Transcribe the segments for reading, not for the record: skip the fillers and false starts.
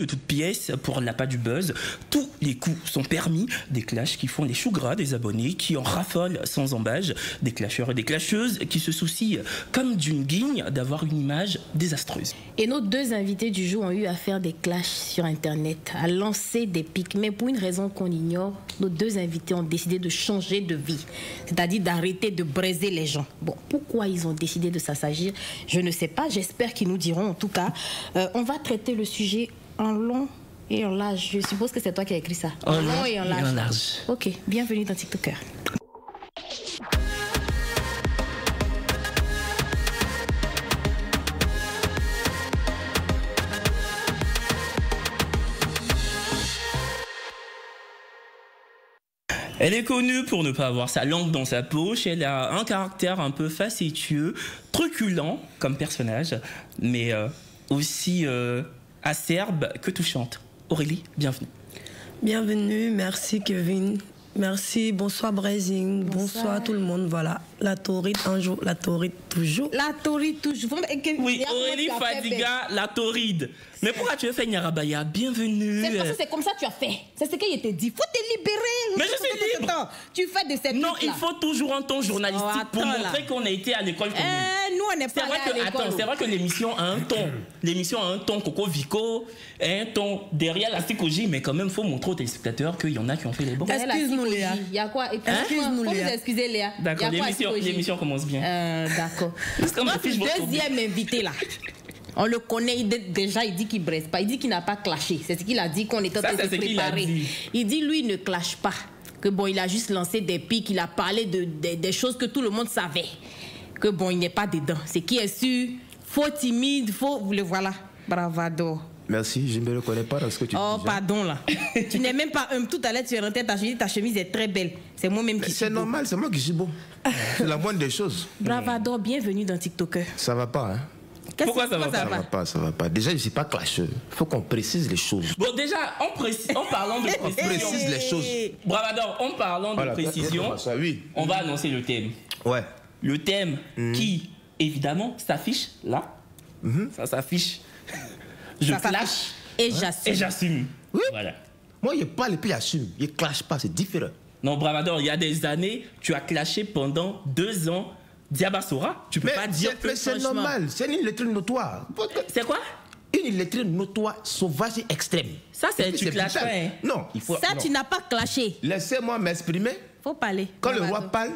de toutes pièces pour l'appât du buzz. Tous les coups sont permis. Des clashs qui font les choux gras des abonnés, qui en raffolent sans embâge. Des clasheurs et des clasheuses qui se soucient, comme d'une guigne, d'avoir une image désastreuse. Et nos deux invités du jour ont eu à faire des clashs sur Internet, à lancer des pics. Mais pour une raison qu'on ignore, nos deux invités ont décidé de changer de vie. C'est-à-dire d'arrêter de braiser les gens. Bon, pourquoi ils ont décidé de s'assagir, je ne sais pas. J'espère qu'ils nous diront en tout cas. On va traiter le sujet en long et en large. Je suppose que c'est toi qui as écrit ça. En long et en large. Ok, bienvenue dans TikToker. Elle est connue pour ne pas avoir sa langue dans sa poche. Elle a un caractère un peu facétieux, truculent comme personnage, mais aussi acerbe que touchante. Aurélie, bienvenue. Bienvenue, merci Kevin. Merci, bonsoir Brazing, bonsoir tout le monde. Voilà, la tauride un jour, la tauride toujours. La tauride toujours. Oui, Aurélie Fadiga, la tauride. Mais pourquoi tu as fait Nyarabaya? Bienvenue. C'est parce que c'est comme ça que tu as fait. C'est ce qu'il te dit. Faut te libérer. Mais je suis libre. Tu fais de cette Non, il faut toujours un ton journalistique pour montrer qu'on a été à l'école commune. Nous, on n'est pas allé à l'école. Attends, c'est vrai que l'émission a un ton. L'émission a un ton Coco Vico, un ton derrière la psychologie, mais quand même, il faut montrer aux téléspectateurs qu'il y en a qui ont fait les bons. Excuse-nous Léa. Il y a quoi? Excuse-nous Léa. Excusez Léa. D'accord, l'émission commence bien. D'accord. Notre deuxième invité là. On le connaît déjà, il dit qu'il ne braise pas, il dit qu'il n'a pas clashé. C'est ce qu'il a dit qu'on était en train de se préparer. Il dit lui il ne clash pas. Que bon, il a juste lancé des pics, il a parlé des choses que tout le monde savait. Que bon, il n'est pas dedans. C'est qui est sûr, faux timide, faux, le voilà. Bravado. Merci, je ne me reconnais pas dans ce que tu dis. Oh, pardon là. Tu n'es même pas tout à l'heure tu es rentré, ta chemise est très belle. C'est moi-même qui suis C'est normal, c'est moi qui suis beau. C'est la moindre des choses. Bravado, bienvenue dans TikToker. Ça va pas, hein? Pourquoi ça va pas? Ça va pas. Déjà, je ne suis pas clasheux. Il faut qu'on précise les choses. Bon, déjà, en parlant de précision... On précise les choses. Bravador, en parlant de précision, oui. On va annoncer le thème. Ouais. Le thème qui, évidemment, s'affiche là. Ça s'affiche. Je clash. Et j'assume. Et j'assume. Oui. Voilà. Moi, je parle et puis j'assume. Je ne clash pas, c'est différent. Non, Bravador, il y a des années, tu as clashé pendant 2 ans Diabassora. Tu peux pas dire que c'est normal, c'est une illettrine notoire. C'est quoi? Une illettrine notoire, sauvage et extrême. Ça, c'est tu clashes pas, hein? Non, il faut... Ça, non. tu n'as pas clashé. Laissez-moi m'exprimer. Faut parler. Quand le roi parle,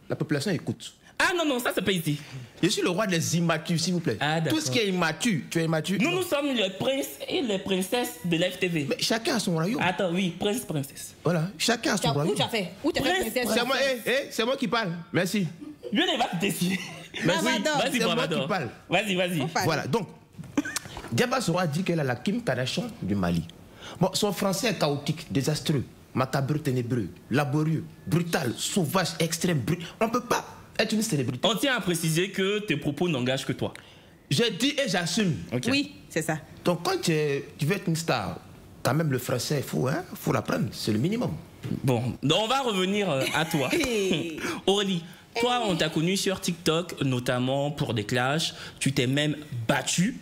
la population écoute. Ah non, ça c'est pas ici. Je suis le roi des immatures, s'il vous plaît. Ah, tout ce qui est immature, tu es immature. Nous sommes les princes et les princesses de l'FTV. Mais chacun a son royaume. Attends, oui, prince, princesse. Voilà, chacun a son royaume. Où tu as fait? Où tu as fait princesse? C'est moi, c'est moi qui parle. Merci. Lui, il va te décider. Vas-y, Bravador. Qui parle. Vas-y. Voilà, donc, Diabassora dit qu'elle a la Kim Kardashian du Mali. Bon, son français est chaotique, désastreux, macabre, ténébreux, laborieux, brutal, sauvage, extrême, on ne peut pas être une célébrité. On tient à préciser que tes propos n'engagent que toi. J'ai dit et j'assume. Okay. Oui, c'est ça. Donc quand tu veux être une star, quand même le français, il faut l'apprendre, c'est le minimum. Bon, donc on va revenir à toi. Aurélie, toi on t'a connu sur TikTok, notamment pour des clashs, tu t'es même battue.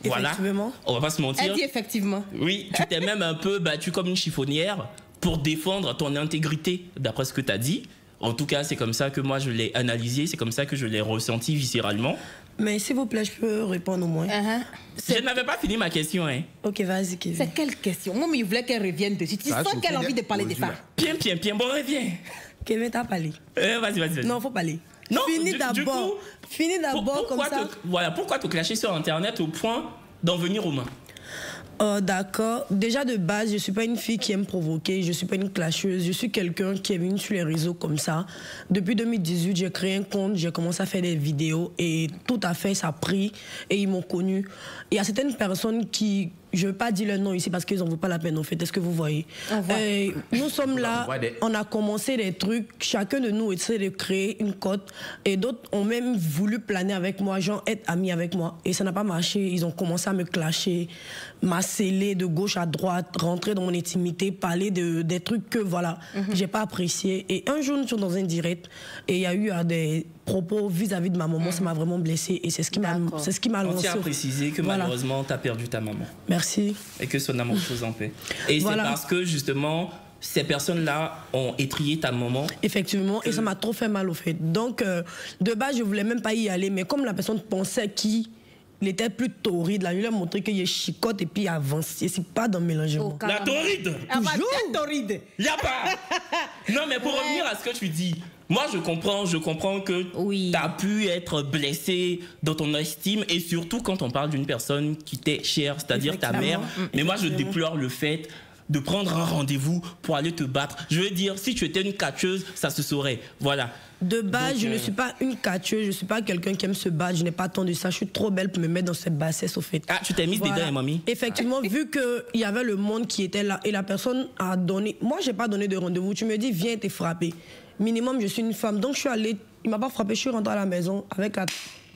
Voilà. Effectivement. On va pas se mentir. Elle dit effectivement. Oui, tu t'es même un peu battue comme une chiffonnière pour défendre ton intégrité, d'après ce que tu as dit. En tout cas, c'est comme ça que moi je l'ai analysé, c'est comme ça que je l'ai ressenti viscéralement. Mais s'il vous plaît, je peux répondre au moins. Je n'avais pas fini ma question, hein. Ok, vas-y, Kevin. C'est quelle question? Moi, mais il voulait qu'elle revienne dessus. Tu sens qu'elle a envie de parler de ça. Bien, bon, reviens. Kevin, t'as parlé. Vas-y. Non, faut parler. Non, Finis d'abord comme ça. Voilà, pourquoi te clasher sur Internet au point d'en venir aux mains? D'accord. Déjà de base, je ne suis pas une fille qui aime provoquer, je ne suis pas une clasheuse, je suis quelqu'un qui est venu sur les réseaux comme ça. Depuis 2018, j'ai créé un compte, j'ai commencé à faire des vidéos et tout à fait, ça a pris et ils m'ont connu. Il y a certaines personnes qui, je ne veux pas dire leur nom ici parce qu'ils n'en vaut pas la peine en fait, est-ce que vous voyez? Nous sommes là, on a commencé des trucs, chacun de nous essaie de créer une cote et d'autres ont même voulu planer avec moi, genre être amis avec moi et ça n'a pas marché, ils ont commencé à me clasher, m'asseller de gauche à droite, rentrer dans mon intimité, parler des trucs que voilà, j'ai pas apprécié. Et un jour, nous sommes dans un direct et il y a eu des propos vis-à-vis de ma maman, ça m'a vraiment blessée et c'est ce qui m'a lancé. On tient à préciser que malheureusement, tu as perdu ta maman. Merci. Et que son amour repose en paix. Et c'est parce que justement, ces personnes-là ont étrié ta maman. Effectivement, et ça m'a trop fait mal au fait. Donc, de base, je voulais même pas y aller, mais comme la personne pensait qu'il était plus torride, là, je lui ai montré qu'il est chicote et puis il avance. Et c'est pas dans le mélangement. La torride! Toujours! Torride! Y a pas! Non, mais pour revenir à ce que tu dis, moi je comprends que tu as pu être blessé dans ton estime et surtout quand on parle d'une personne qui t'est chère, c'est-à-dire ta mère. Mais moi je déplore le fait de prendre un rendez-vous pour aller te battre. Je veux dire, si tu étais une catcheuse, ça se saurait. Voilà. De base, je ne suis pas une catcheuse, je ne suis pas quelqu'un qui aime se battre, je n'ai pas tant de ça, je suis trop belle pour me mettre dans cette bassesse au fait. Ah, tu t'es mise dedans, mamie? Effectivement, vu qu'il y avait le monde qui était là et la personne a donné... Moi, je n'ai pas donné de rendez-vous, tu me dis, viens te frapper. Minimum, je suis une femme, donc je suis allée, il ne m'a pas frappé, je suis rentrée à la maison avec la...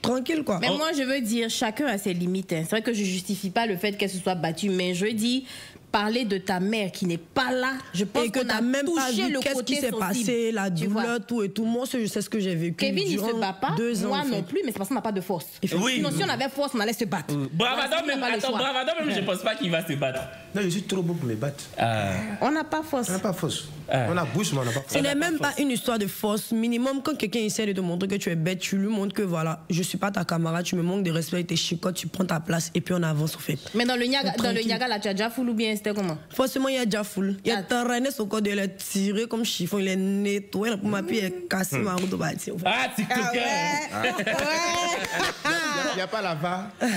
Tranquille, quoi. Mais moi, je veux dire, chacun a ses limites. Hein. C'est vrai que je ne justifie pas le fait qu'elle se soit battue, mais je dis... Parler de ta mère qui n'est pas là, je pense que tu n'as même pas vu qu'est-ce qui s'est passé, la douleur, tout et tout. Moi, je sais ce que j'ai vécu. Kevin, il ne se bat pas, moi non plus, mais c'est parce qu'on n'a pas de force. Oui. Sinon, si on avait force, on allait se battre. Bravado, même, je ne pense pas qu'il va se battre. Non, je suis trop beau pour me battre. On n'a pas force. On n'a pas force. On a bouche, mais on n'a pas force. Ce n'est même pas une histoire de force. Minimum, quand quelqu'un essaie de te montrer que tu es bête, tu lui montres que voilà, je ne suis pas ta camarade, tu me manques de respect, t'es chicote, tu prends ta place et puis on avance au fait. Mais dans le Niaga, là, tu as déjà full ou bien c'était comment? Forcément, il y a déjà full. Il y a Tarané, son corps, il est tiré comme chiffon, il est nettoyé, pour ma pied, il est cassé, ma route de bâtir. Ah, TikToker! Il n'y a pas la va. Ouais.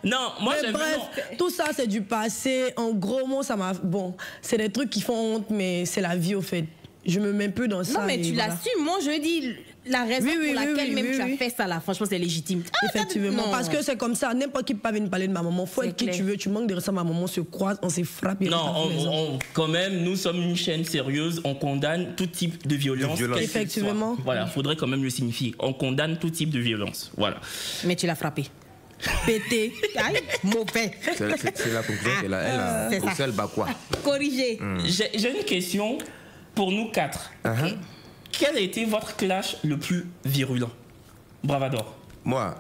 Non, moi j'aime bien. Bref, tout ça c'est du passé. En gros, moi ça m'a. Bon, c'est des trucs qui font honte, mais c'est la vie au fait. Je me mets peu dans ça. Non, mais tu l'assumes. Moi je dis la raison pour laquelle même tu as fait ça là, franchement c'est légitime. Effectivement, parce que c'est comme ça. N'importe qui peut pas venir parler de ma maman. Faut être qui tu veux. Tu manques de respect à ma maman, on se croise, on se frappe. Non, quand même, nous sommes une chaîne sérieuse. On condamne tout type de violence. Effectivement. Voilà, faudrait quand même le signifier. On condamne tout type de violence. Voilà. Mais tu l'as frappé. Pété. Aïe, mauvais. C'est la conclusion qu'elle a. Elle bat quoi? Corrigé. J'ai une question pour nous quatre. Quel a été votre clash le plus virulent? Bravador. Moi,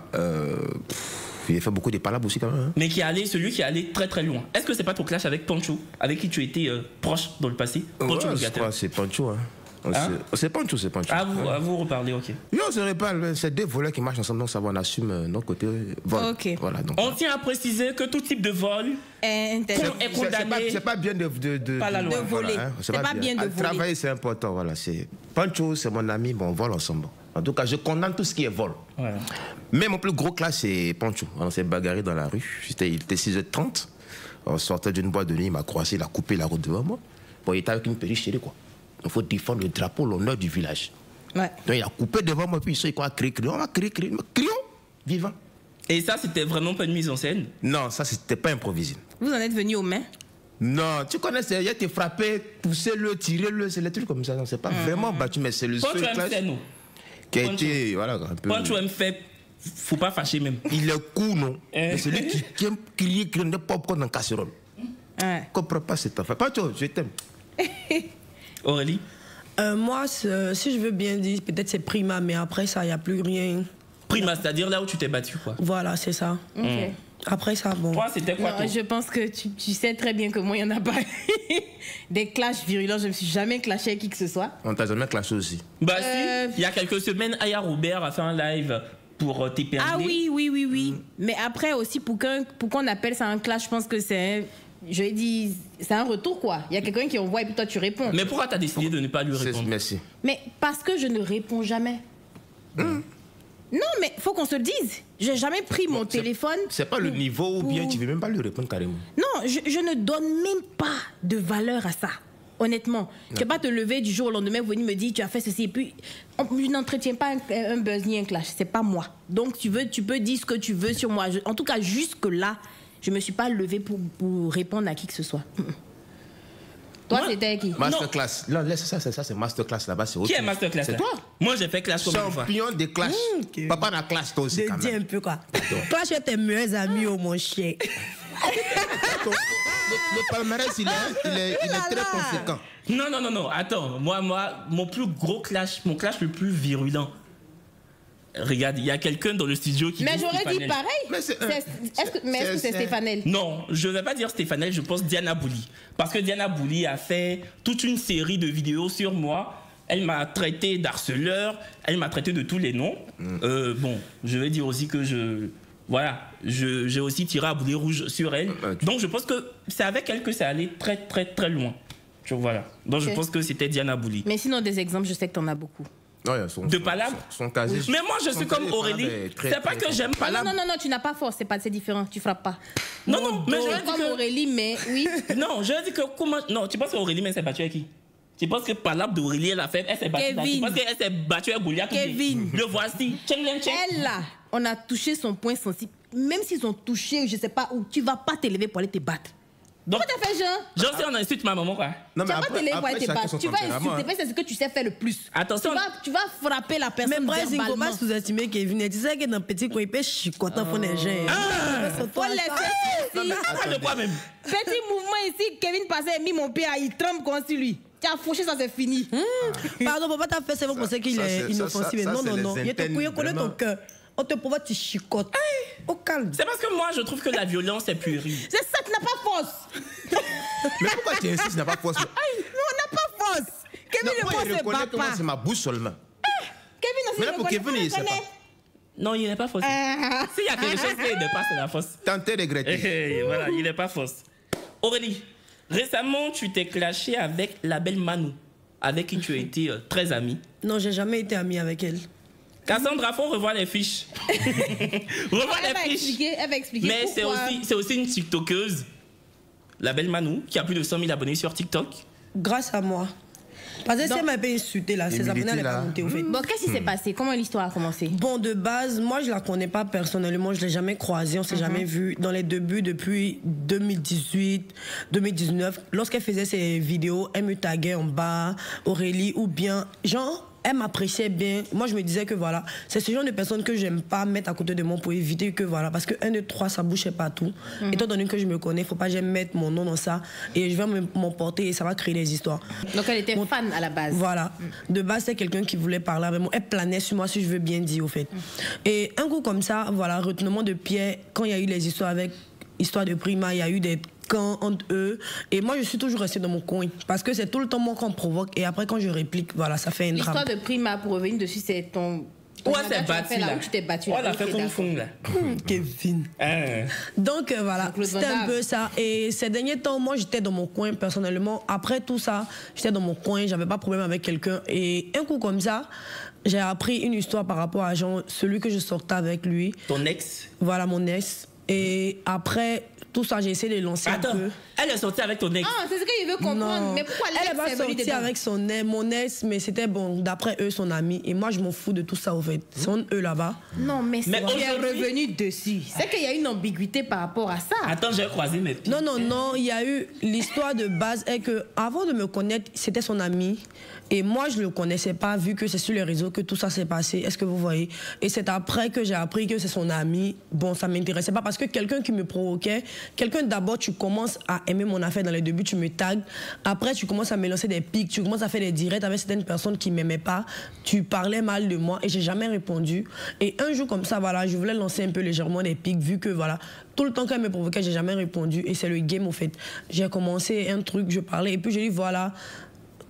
j'ai fait beaucoup de palabres aussi quand même. Mais celui qui est allé très très loin. Est-ce que c'est pas ton clash avec Pancho, avec qui tu étais proche dans le passé? Pancho, je crois c'est Pancho. C'est Pancho, c'est Pancho. À vous reparler, ok. Non, je ne reparle. C'est deux voleurs qui marchent ensemble, donc ça va, on assume notre côté vol. Ok. Voilà, donc, on tient à préciser que tout type de vol est condamné. C'est pas bien de pas la loi. De voler. Voilà, c'est pas bien de voler. Travailler, c'est important. Voilà, Pancho, c'est mon ami, bon, on vole ensemble. En tout cas, je condamne tout ce qui est vol. Ouais. Mais mon plus gros clash, c'est Pancho. On s'est bagarré dans la rue. Il était 6h30. On sortait d'une boîte de nuit, il m'a croisé, il a coupé la route devant moi. Bon, il était avec une petite chérie, quoi. Il faut défendre le drapeau, l'honneur du village. Ouais. Donc il a coupé devant moi, puis il a crié, on va crier, crions, vivant. Et ça, c'était vraiment pas une mise en scène? Non, ça, c'était pas improvisé. Vous en êtes venu aux mains? Non, tu connais, il y a été frappé, poussé-le, tiré-le, c'est les trucs comme ça. Non, c'est pas vraiment battu, mais c'est le seul clash qui a été, voilà, un peu... Pancho aime fait, faut pas fâcher même. Il est cool, non? C'est celui qui aime crier de popcorn dans la casserole. Je comprends pas cette affaire. Pancho, je t'aime. Aurélie? Moi, si je veux bien dire, peut-être c'est Prima, mais après ça, il n'y a plus rien. Prima, c'est-à-dire là où tu t'es battu, quoi. Voilà, c'est ça. Okay. Après ça, bon. Toi, c'était quoi, toi? Je pense que tu sais très bien que moi, il n'y en a pas des clashs virulents. Je ne me suis jamais clashé avec qui que ce soit. On t'a jamais clashé aussi? Bah si, il y a quelques semaines, Aya Robert a fait un live pour TPMD. Ah oui. Mais après aussi, pour qu'on appelle ça un clash, je pense que c'est... Je lui ai dit, c'est un retour quoi. Il y a quelqu'un qui envoie et puis toi tu réponds. Mais pourquoi tu as décidé de ne pas lui répondre? Merci. Mais parce que je ne réponds jamais. Non, mais faut qu'on se le dise. J'ai jamais pris mon téléphone. C'est pas le niveau ou bien tu veux même pas lui répondre carrément? Non, je ne donne même pas de valeur à ça. Honnêtement, tu vas pas te lever du jour au lendemain, venir me dire tu as fait ceci et puis je n'entretiens pas un buzz ni un clash. C'est pas moi. Donc tu peux dire ce que tu veux sur moi. En tout cas jusque là. Je ne me suis pas levée pour répondre à qui que ce soit. Toi, c'était qui? Masterclass. Non, laisse ça, c'est masterclass là-bas. Qui est masterclass? C'est toi. Moi, j'ai fait clash comme une fois. Champion de clash. Okay. Papa n'a clash toi aussi. Dis un peu quoi. Clash est tes meilleurs amis, oh mon chien. Le palmarès, il est très conséquent. Non. Attends, moi, mon plus gros clash, mon clash le plus virulent, regarde, il y a quelqu'un dans le studio qui... Mais j'aurais dit pareil. Est-ce que c'est Stéphannelle? Non, je ne vais pas dire Stéphannelle, je pense Diana Bouli. Parce que Diana Bouli a fait toute une série de vidéos sur moi. Elle m'a traité d'harceleur, elle m'a traité de tous les noms. Bon, je vais dire aussi que j'ai aussi tiré à boulet rouge sur elle. Donc je pense que c'est avec elle que ça allait très très très loin. Voilà. Donc je pense que c'était Diana Bouli. Mais sinon des exemples, je sais que tu en as beaucoup. De Palab. Mais moi je suis comme Aurélie. C'est pas que j'aime Palab. Non, tu n'as pas force, c'est différent, tu frappes pas. Non, mais je dis comme Aurélie, mais oui. Non, je dis que comment... Non, tu penses qu'Aurélie, mais elle s'est battue avec qui? Tu penses que Palab d'Aurélie, elle s'est battue avec qui? Parce qu'elle s'est battue avec Goliath. Kevin. Le voici. Elle là, on a touché son point sensible. Même s'ils ont touché, je sais pas où, tu vas pas t'élever pour aller te battre. Donc, pourquoi t'as fait genre? Genre si on insulte ma maman quoi. Non, tu vas pas t'élever pour aller te battre. Tu vas insulter, parce que c'est ce que tu sais faire le plus. Attention. Tu vas frapper la personne. Mais bref, il ne faut pas verbalement. sous-estimer Kevin. Tu sais que dans le petit coin, il peut chicoter pour les gens. Faut laisser de quoi même? Petit mouvement ici, Kevin passait et mis mon pied, il tremble comme si lui. Tu as fauché, ça c'est fini. Pardon, papa t'a fait, c'est bon pour ça qu'il est inoffensif. Non. Il te connaît ton cœur. On te provoque, tu chicotes. Au calme. C'est parce que moi, je trouve que la violence est puérile. C'est ça, tu n'as pas force. Mais pourquoi tu insistes, tu n'as pas force? Non, on n'a pas force. Kevin ne pense pas. Moi, c'est ma bouche seulement. Kevin aussi. Mais là, pour Kevin, il ne sait pas. Non, il n'est pas fausse. S'il y a quelque chose qui n'est pas, c'est la fausse. Tentez de regretter. Voilà, il n'est pas fausse. Aurélie, récemment, tu t'es clashé avec la belle Manu, avec qui tu as été très amie. Non, j'ai jamais été amie avec elle. Cassandra, faut revoir les fiches. Revoir les fiches. Elle va expliquer. Mais c'est aussi une TikTokeuse, la belle Manu, qui a plus de 100 000 abonnés sur TikTok. Grâce à moi. Parce que si elle m'a pas insulté là, ses abonnés n'allaient pas monter au fait. Bon, qu'est-ce qui s'est passé? Comment l'histoire a commencé? Bon, de base, moi je la connais pas personnellement, je l'ai jamais croisée, on s'est jamais vu. Dans les débuts, depuis 2018, 2019, lorsqu'elle faisait ses vidéos, elle me taguait en bas, Aurélie, ou bien, genre, elle m'appréciait bien. Moi, je me disais que voilà, c'est ce genre de personne que j'aime pas mettre à côté de moi pour éviter que voilà, parce que 1, 2, 3, ça bougeait partout. Étant donné que je me connais, faut pas que j'aime mettre mon nom dans ça et je vais m'emporter et ça va créer des histoires. Donc elle était fan à la base. Voilà. De base, c'est quelqu'un qui voulait parler avec moi. Elle planait sur moi, si je veux bien dire, au fait. Et un coup comme ça, voilà, retournement de pied, quand il y a eu les histoires avec Histoire de Prima, il y a eu des camps entre eux. Et moi, je suis toujours restée dans mon coin. Parce que c'est tout le temps moi qu'on provoque. Et après, quand je réplique, voilà, ça fait un drame. L'histoire de Prima, pour revenir dessus, c'est ton... Ouais, c'est battu là. Tu t'es battu. Ouais, elle a fait son fond là. Kevin. Donc voilà, c'était un peu ça. Et ces derniers temps, moi, j'étais dans mon coin personnellement. Après tout ça, j'étais dans mon coin, j'avais pas de problème avec quelqu'un. Et un coup comme ça, j'ai appris une histoire par rapport à Jean, celui que je sortais avec lui. Ton ex? Voilà, mon ex. Et après tout ça, j'ai essayé de lancer un peu. Elle est sortie avec ton ex? Ah, c'est ce qu'il veut comprendre. Non. Mais pourquoi l'ex elle va sortir avec son ex, mon ex, mais c'était bon, d'après eux, son ami. Et moi, je m'en fous de tout ça, au fait. C'est eux là-bas. Non, mais c'est qui est revenu dessus. C'est qu'il y a une ambiguïté par rapport à ça. Attends, j'ai croisé mes pieds. Non, il y a eu l'histoire de base est que avant de me connaître, c'était son ami. Et moi, je ne le connaissais pas, vu que c'est sur les réseaux que tout ça s'est passé. Est-ce que vous voyez? Et c'est après que j'ai appris que c'est son ami. Bon, ça ne m'intéressait pas parce que quelqu'un qui me provoquait, quelqu'un d'abord, tu commences à aimer mon affaire dans les débuts, tu me tags. Après, tu commences à me lancer des pics, tu commences à faire des directs avec certaines personnes qui ne m'aimaient pas. Tu parlais mal de moi et je n'ai jamais répondu. Et un jour comme ça, voilà, je voulais lancer un peu légèrement des pics, vu que voilà, tout le temps qu'elle me provoquait, je n'ai jamais répondu. Et c'est le game, au fait. J'ai commencé un truc, je parlais, et puis je dis voilà.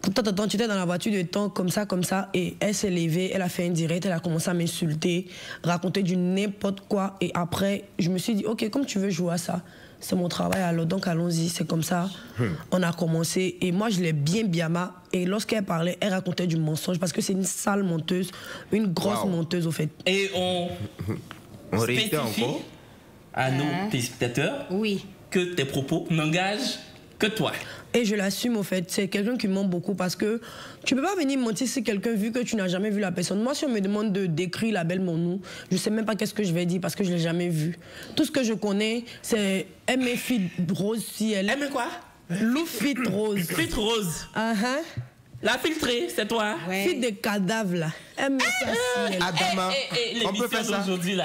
Tu étais dans la voiture de temps comme ça, et elle s'est levée, elle a fait un direct, elle a commencé à m'insulter, raconter du n'importe quoi. Et après, je me suis dit, ok, comme tu veux jouer à ça, c'est mon travail, alors donc allons-y, c'est comme ça. On a commencé, et moi je l'ai bien biama. Et lorsqu'elle parlait, elle racontait du mensonge, parce que c'est une sale menteuse, une grosse menteuse au fait. Et on spécifie encore à nos téléspectateurs que tes propos n'engagent que toi. Et je l'assume au fait, c'est quelqu'un qui ment beaucoup parce que tu peux pas venir mentir si quelqu'un vu que tu n'as jamais vu la personne. Moi, si on me demande de décrire la belle Monu, je sais même pas qu'est-ce que je vais dire parce que je l'ai jamais vue. Tout ce que je connais, c'est elle met fit rose si elle. Elle met quoi? Lou fit rose. Fit rose. La filtrée, c'est toi. Fit de cadavre là. Elle met ça sur elle. Adama, on peut faire ça aujourd'hui là.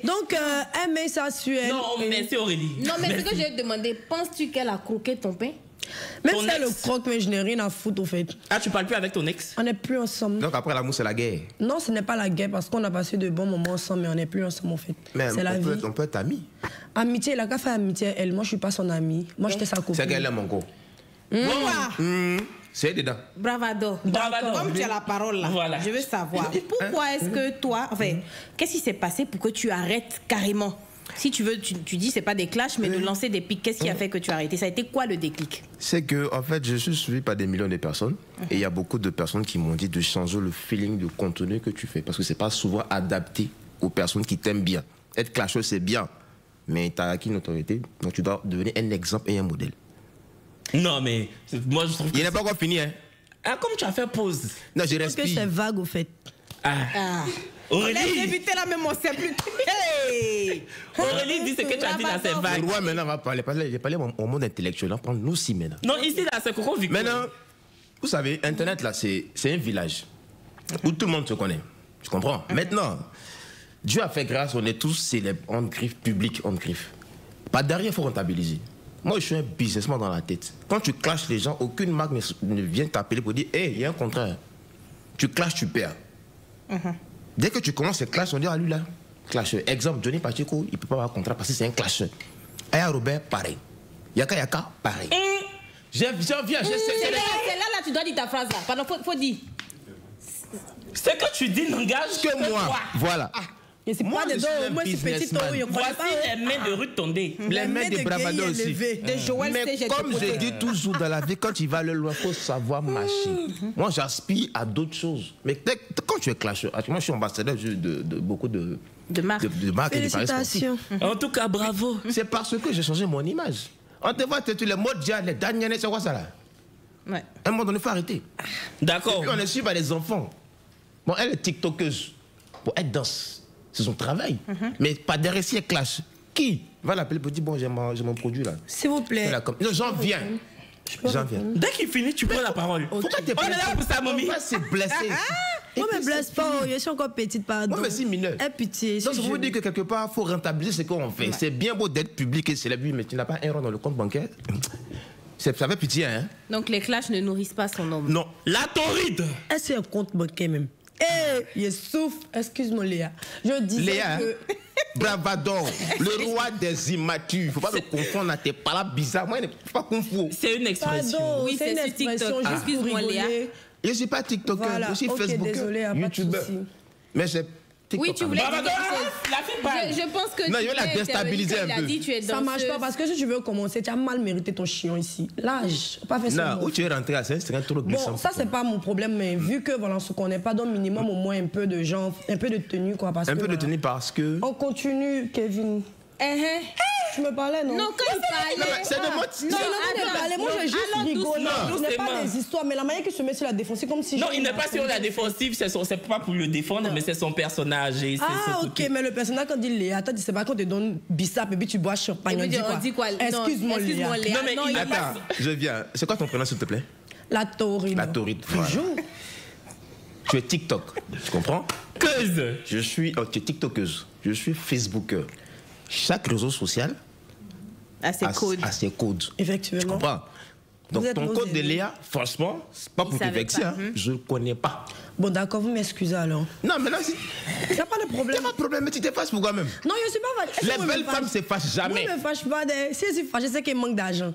Donc elle met ça sur elle. Non, merci Aurélie. Non, mais ce que j'ai demandé, penses-tu qu'elle a croqué ton pain? Même si elle le croque, mais je n'ai rien à foutre au fait. Ah, tu parles plus avec ton ex? On n'est plus ensemble. Donc après l'amour, c'est la guerre. Non, ce n'est pas la guerre parce qu'on a passé de bons moments ensemble, mais on n'est plus ensemble en fait. C'est la vie. On peut être amis. Amitié, elle a qu'à faire amitié. Elle, moi, je suis pas son amie. Moi, j'étais sa copine. C'est qu'elle aime encore. C'est dedans. Bravado. Comme tu as la parole là, voilà. Je veux savoir pourquoi est-ce que toi, enfin, qu'est-ce qui s'est passé pour que tu arrêtes carrément? Si tu veux, tu dis c'est pas des clashs, mais de lancer des pics, qu'est-ce qui a fait que tu as arrêté? Ça a été quoi le déclic? C'est que, en fait, je suis suivi par des millions de personnes et il y a beaucoup de personnes qui m'ont dit de changer le feeling de contenu que tu fais parce que c'est pas souvent adapté aux personnes qui t'aiment bien. Être clasheux, c'est bien, mais tu as acquis une autorité, donc tu dois devenir un exemple et un modèle. Non, mais moi je trouve que. Il n'est pas encore fini, hein? Ah, comme tu as fait pause. Non, je respire. Parce que c'est vague au fait. Aurélie. On a évité là, même on sait plus. Hey. Aurélie dit ce que tu as dit là, c'est vague. Ouais, maintenant, on va parler. J'ai parlé au monde intellectuel. On prend nous aussi maintenant. Non, ici, là, c'est Coco Victor. Maintenant, vous savez, Internet, là, c'est un village où tout le monde se connaît. Tu comprends? Maintenant, Dieu a fait grâce, on est tous célèbres. On griffe public, on griffe. Pas derrière, il faut rentabiliser. Moi, je suis un businessman dans la tête. Quand tu clashes les gens, aucune marque ne vient t'appeler pour dire « Hey, il y a un contrat. » Tu clashes, tu perds. Dès que tu commences à clasher, on dit « Ah, lui, là, clasheur. » Exemple, Johnny Pacheco, il ne peut pas avoir un contrat parce que c'est un clasheur. Aya Robert, pareil. Yaka, pareil. Viens, c'est là, tu dois dire ta phrase là. Pardon, faut dire. Ce que tu dis n'engage que moi. Toi. Voilà. Et c'est pas des dos, moi c'est petit. Voici les mains de Ruth Tondé. Les mains de Bravado aussi. Mais comme je dis toujours dans la vie, quand tu vas aller loin, il faut savoir marcher. Moi, j'aspire à d'autres choses. Mais quand tu es clasheur, moi je suis ambassadeur de beaucoup de marques. Félicitations. En tout cas, bravo. C'est parce que j'ai changé mon image. On te voit, tu les modes, les derniers, c'est quoi ça là? Ouais. À un moment donné, il faut arrêter. D'accord. Et puis on est suivi par des enfants. Bon, elle est tiktokeuse. Bon, elle danse. C'est son travail. Mais pas derrière si elle clash. Qui va l'appeler pour dire bon, j'ai mon produit là. S'il vous plaît. Non, j'en viens. J'en viens. Dès qu'il finit, tu prends la parole. Faut pas te blesser. On est là pour ça, mamie. Faut pas se blesser. Moi, je me blesse pas. Je suis encore petite, pardon. Moi, mais si mineur. Aie pitié. Donc, ça veut dire que quelque part, il faut rentabiliser ce qu'on fait. C'est bien beau d'être public et célèbre, mais tu n'as pas un rond dans le compte bancaire. Ça fait pitié, hein. Donc, les clashs ne nourrissent pas son homme. Non. La torride. Est-ce qu'il y a un compte bancaire même? Eh, je souffre. Excuse-moi, Léa. Je disais Léa, que... Bravador, le roi des immatures. Il ne faut pas me confondre à tes paroles bizarres. Moi, il ne faut pas confondre. C'est une expression. Pardon, oui, c'est une expression. Excuse-moi, Léa. Je ne suis pas TikToker, Voilà. je suis Facebooker, désolé, YouTuber. Mais c'est TikTok. Oui, tu voulais dire Bravador, quelque chose. la fille parle. Je pense que Non, tu il va la déstabiliser un peu. Ça marche pas parce que si tu veux commencer, tu as mal mérité ton chiant ici. L'âge, pas fait ça. Non, où tu es rentré à c'est un trop glissant. Bon, ça c'est pas mon problème, mais vu que voilà, on se connaît pas, donc minimum au moins un peu de gens, un peu de tenue quoi. Parce Un que, peu de voilà. tenue parce que. On continue, Kevin. Tu me parlais, non? Non, quand il parlait. C'est de moi. Non, il parlait. Moi, j'ai juste rigolé. Ce n'est pas des histoires, mais la manière qu'il se met sur la défense, c'est comme si. Non, il n'est pas sur la défensive, c'est pas pour le défendre, mais c'est son personnage. Et ah, ok, mais le personnage, quand il dit Léa, attends, c'est pas quand on te donne bissap et puis tu bois champagne. On dit quoi? Excuse-moi, Léa. Non, mais Attends, je viens. C'est quoi ton prénom, s'il te plaît? La taurine. La taurine. Bonjour. Tu es TikTok, tu comprends? Queuse. Tu es TikTokeuse. Je suis Facebooker. Chaque réseau social a ses codes. Effectivement. Tu comprends? Donc ton code de Léa, franchement, c'est pas pour te vexer, hein, je ne connais pas. Bon, d'accord, vous m'excusez alors. Non, mais là, il n'y a pas de problème. Il n'y a pas de problème, mais tu te fâches pourquoi même? Non, je ne suis pas fâchée. Les belles femmes ne se fâchent jamais. Moi, je ne me fâche pas. Si je suis fâchée, c'est qu'il manque d'argent.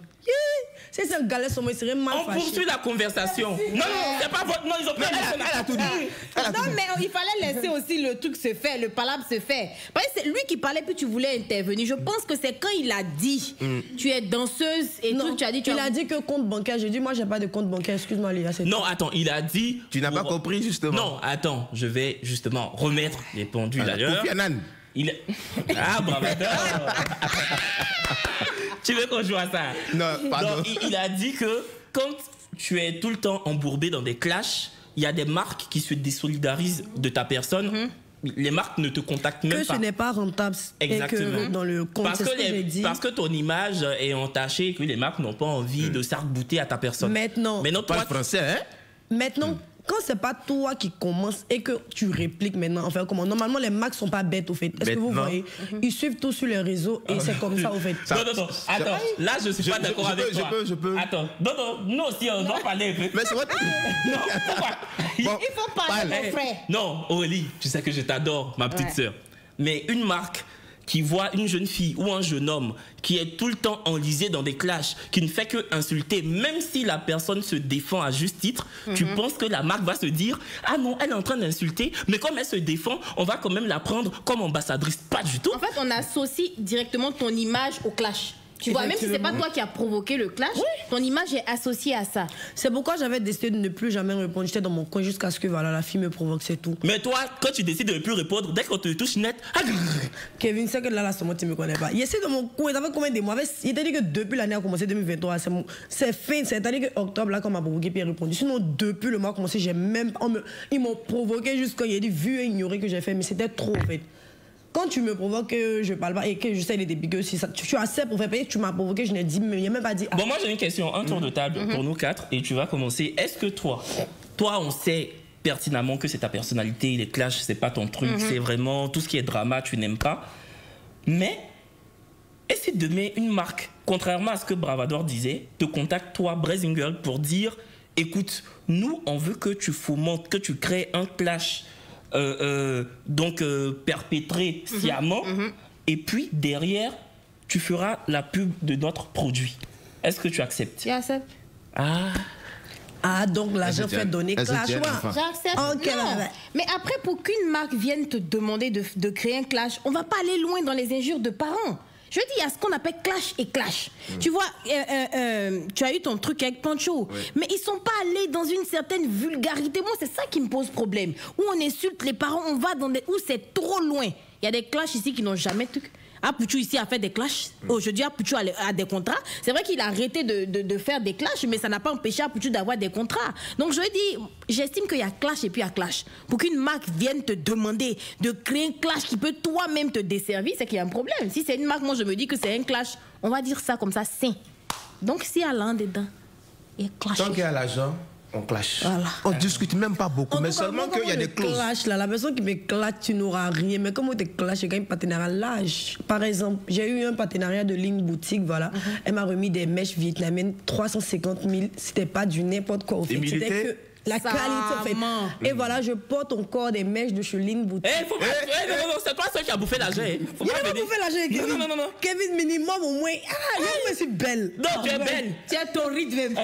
Si c'est un galet sur moi, il serait mal fâché. On poursuit la conversation. Non, c'est pas votre nom, ils ont pas elle a tout dit. Non, mais il fallait laisser aussi le truc se faire, le palabre se faire. Parce que c'est lui qui parlait, puis tu voulais intervenir. Je pense que c'est quand il a dit, tu es danseuse et non, tout, tu as dit... Il a dit que compte bancaire. J'ai dit, moi, j'ai pas de compte bancaire. Excuse-moi, Léa. Non, attends, il a dit... Tu n'as pas compris, justement. Non, attends, je vais justement remettre les pendules à l'heure. Il est... Ah, bravo. Tu veux qu'on joue à ça? Non, pardon. Donc, il a dit que quand tu es tout le temps embourbé dans des clashs, il y a des marques qui se désolidarisent de ta personne. Les marques ne te contactent même pas. Que ce n'est pas rentable. Exactement. Et que dans le compte, parce que ton image est entachée et que les marques n'ont pas envie de s'arc-bouter à ta personne. Maintenant. Toi, français, hein? Maintenant, quand c'est pas toi qui commence et que tu répliques maintenant, enfin comment, normalement les marques sont pas bêtes au fait. Est-ce que vous voyez? Ils suivent tout sur les réseaux et c'est comme ça au fait. Non, attends, là je suis pas d'accord avec toi. Je peux. Attends, non, si on doit parler un peu. Mais c'est vrai. Non, pourquoi? Il faut parler, mon frère. Non, Aurélie, tu sais que je t'adore, ma petite sœur. Mais une marque qui voit une jeune fille ou un jeune homme qui est tout le temps enlisé dans des clashs, qui ne fait que insulter, même si la personne se défend à juste titre, tu penses que la marque va se dire « Ah non, elle est en train d'insulter, mais comme elle se défend, on va quand même la prendre comme ambassadrice. » Pas du tout. En fait, on associe directement ton image au clash. Tu vois, même si c'est pas toi qui as provoqué le clash, ton image est associée à ça. C'est pourquoi j'avais décidé de ne plus jamais répondre. J'étais dans mon coin jusqu'à ce que voilà, la fille me provoque, c'est tout. Mais toi, quand tu décides de ne plus répondre, dès qu'on te touche net... Kevin, c'est que là, tu me connais pas. Il essaie dans mon coin, ça fait combien de mois? Il t'a dit que depuis l'année a commencé 2023, c'est fin, c'est-à-dire que octobre, là, qu'on m'a provoqué, puis il a répondu. Sinon, depuis le mois commencé, j'ai même... Ils m'ont provoqué jusqu'à il a dit, vu et ignoré que j'ai fait, mais c'était trop, en fait. Quand tu me provoques, je parle pas et que je sais les débits, si ça, tu acceptes pour faire payer, tu m'as provoqué, je n'ai dit, mais il n'y a même pas dit. Bon, moi j'ai une question, un tour de table pour nous quatre et tu vas commencer. Est-ce que toi, on sait pertinemment que c'est ta personnalité, les clashs, c'est pas ton truc, c'est vraiment tout ce qui est drama, tu n'aimes pas. Mais, et si demain une marque, contrairement à ce que Bravador disait, te contacte toi, Brazzing Girl, pour dire, écoute, nous on veut que tu fomentes, que tu crées un clash. Perpétré sciemment, et puis derrière, tu feras la pub de notre produit. Est-ce que tu acceptes? Tu acceptes? Donc l'argent fait donner clash. J'accepte. Mais après, pour qu'une marque vienne te demander de créer un clash, on va pas aller loin dans les injures de parents. Je dis, il y a ce qu'on appelle clash et clash. Tu vois, tu as eu ton truc avec Pancho, mais ils sont pas allés dans une certaine vulgarité. Moi, c'est ça qui me pose problème. Où on insulte les parents, on va dans des... où c'est trop loin. Il y a des clashs ici qui n'ont jamais... Pouchou ici a fait des clashs. Aujourd'hui, Pouchou a des contrats. C'est vrai qu'il a arrêté de faire des clashs, mais ça n'a pas empêché Pouchou d'avoir des contrats. Donc je dis, j'estime qu'il y a clash et puis il y a clash. Pour qu'une marque vienne te demander de créer un clash qui peut toi-même te desservir, c'est qu'il y a un problème. Si c'est une marque, moi je me dis que c'est un clash, on va dire ça comme ça, sain. Donc s'il y a l'un dedans, il y a clash. Tant qu'il y a l'argent, on clash. Voilà. On discute même pas beaucoup, mais seulement qu'il y a des clauses. Clash, là, la personne qui me clash, tu n'auras rien. Mais comment tu clash, il y a un partenariat l'âge. Par exemple, j'ai eu un partenariat de ligne boutique, voilà. Elle m'a remis des mèches vietnamiennes, 350 000. C'était pas du n'importe quoi. C'était que la qualité, en fait. Et voilà, je porte encore des mèches de chez Ligne Boutique. Non, c'est toi seul qui a bouffé l'argent. Faut pas bouffé l'argent, Kevin. Non. Kevin, minimum au moins. Je suis belle. Non, tu es belle. Tu as ton rythme.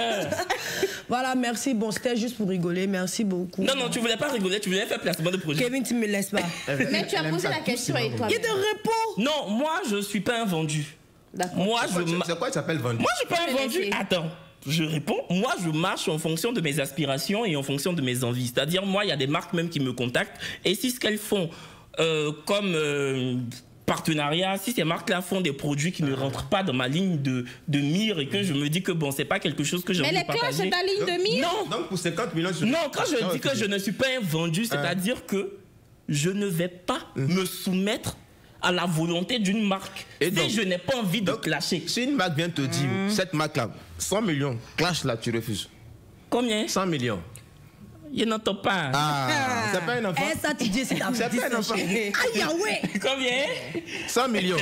Voilà, merci. Bon, c'était juste pour rigoler. Merci beaucoup. Non, tu voulais pas rigoler, tu voulais faire placement de projet. Kevin, tu me laisses pas. Mais tu as posé la question et toi. Il te répond. Non, moi, je suis pas un vendu. D'accord. C'est quoi ça s'appelle vendu? Moi, je suis pas un vendu. Attends. Je réponds, moi je marche en fonction de mes aspirations et en fonction de mes envies. C'est-à-dire, moi, il y a des marques même qui me contactent. Et si ce qu'elles font comme partenariat, si ces marques-là font des produits qui ne rentrent pas dans ma ligne de mire et que je me dis que bon, c'est pas quelque chose que j'ai envie de partager. Mais les clashs, c'est ta ligne de mire? Non. Donc pour 50 millions... Non, quand je dis que je ne suis pas un vendu, c'est-à-dire que je ne vais pas me soumettre à la volonté d'une marque. Et donc, si je n'ai pas envie de clasher. Si une marque vient te dire, cette marque-là, 100 millions, clash là, tu refuses. Combien? 100 millions. Je n'entends pas. C'est pas un enfant. Ça, tu dis, c'est ta C'est pas un enfant. Combien? 100 millions.